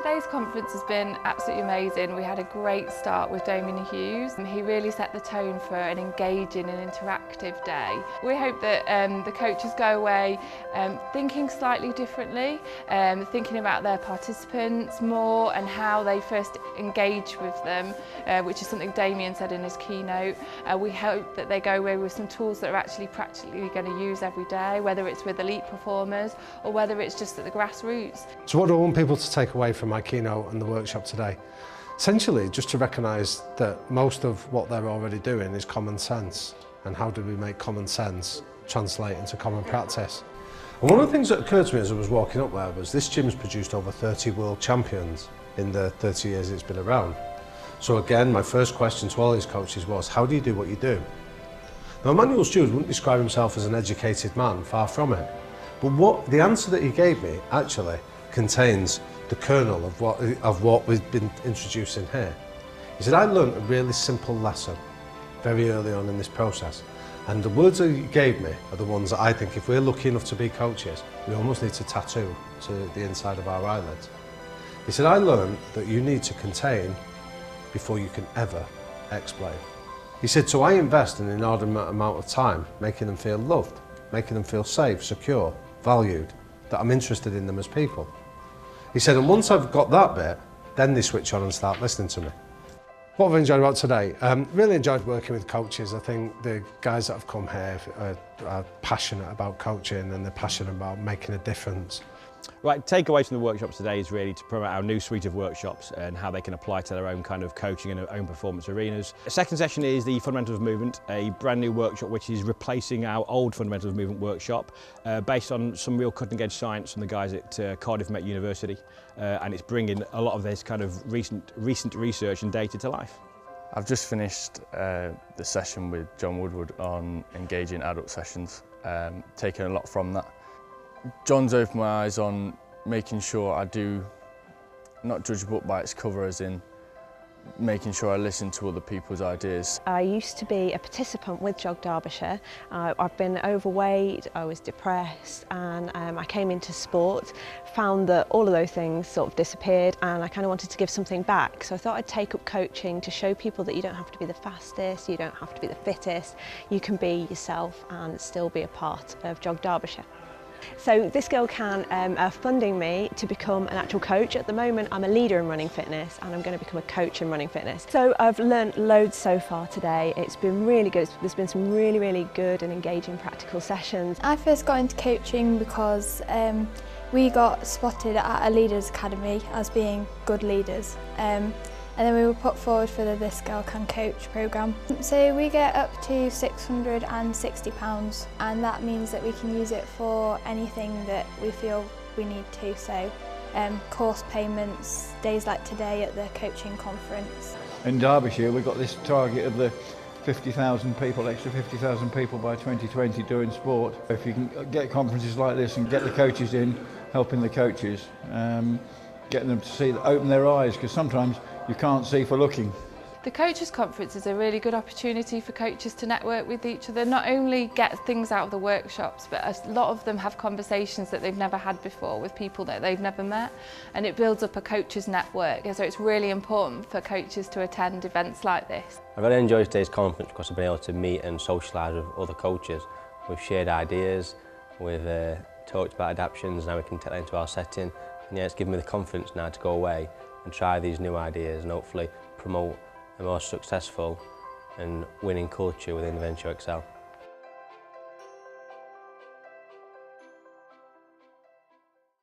Today's conference has been absolutely amazing. We had a great start with Damian Hughes. He really set the tone for an engaging and interactive day. We hope that the coaches go away thinking slightly differently, thinking about their participants more and how they first engage with them, which is something Damian said in his keynote. We hope that they go away with some tools that are actually practically going to use every day, whether it's with elite performers or whether it's just at the grassroots. So what do I want people to take away from my keynote and the workshop today? Essentially, just to recognise that most of what they're already doing is common sense, and how do we make common sense translate into common practice? And one of the things that occurred to me as I was walking up there was this gym's produced over 30 world champions in the 30 years it's been around. So again, my first question to all these coaches was, how do you do what you do? Now, Emmanuel Stewart wouldn't describe himself as an educated man, far from it. But the answer that he gave me actually contains the kernel of what we've been introducing here. He said, I learned a really simple lesson very early on in this process. And the words that he gave me are the ones that I think, if we're lucky enough to be coaches, we almost need to tattoo to the inside of our eyelids. He said, I learned that you need to contain before you can ever explain. He said, so I invest an inordinate amount of time making them feel loved, making them feel safe, secure, valued, that I'm interested in them as people. He said, and once I've got that bit, then they switch on and start listening to me. What have I enjoyed about today? Really enjoyed working with coaches. I think the guys that have come here are passionate about coaching and they're passionate about making a difference. Right, takeaways from the workshops today is really to promote our new suite of workshops and how they can apply to their own kind of coaching and their own performance arenas. The second session is the Fundamentals of Movement, a brand new workshop which is replacing our old Fundamentals of Movement workshop based on some real cutting edge science from the guys at Cardiff Met University, and it's bringing a lot of this kind of recent research and data to life. I've just finished the session with John Woodward on engaging adult sessions, taking a lot from that. John's opened my eyes on making sure I do not judge a book by its cover, as in making sure I listen to other people's ideas. I used to be a participant with Jog Derbyshire. I've been overweight, I was depressed, and I came into sport, found that all of those things sort of disappeared, and I kind of wanted to give something back. So I thought I'd take up coaching to show people that you don't have to be the fastest, you don't have to be the fittest, you can be yourself and still be a part of Jog Derbyshire. So this girl can are funding me to become an actual coach. At the moment I'm a leader in running fitness and I'm going to become a coach in running fitness. So I've learnt loads so far today. It's been really good. There's been some really good and engaging practical sessions. I first got into coaching because we got spotted at a leaders academy as being good leaders. And then we were put forward for the This Girl Can Coach programme. So we get up to £660 and that means that we can use it for anything that we feel we need to. So course payments, days like today at the coaching conference. In Derbyshire we've got this target of the 50,000 people, extra 50,000 people by 2020 doing sport. If you can get conferences like this and get the coaches in, helping the coaches, getting them to see, open their eyes, because sometimes you can't see for looking. The Coaches Conference is a really good opportunity for coaches to network with each other, not only get things out of the workshops, but a lot of them have conversations that they've never had before with people that they've never met, and it builds up a coaches network, and so it's really important for coaches to attend events like this. I've really enjoyed today's conference because I've been able to meet and socialise with other coaches. We've shared ideas, we've talked about adaptations, now we can take that into our setting, and yeah, it's given me the confidence now to go away and try these new ideas and hopefully promote a more successful and winning culture within Derbyshire Excel.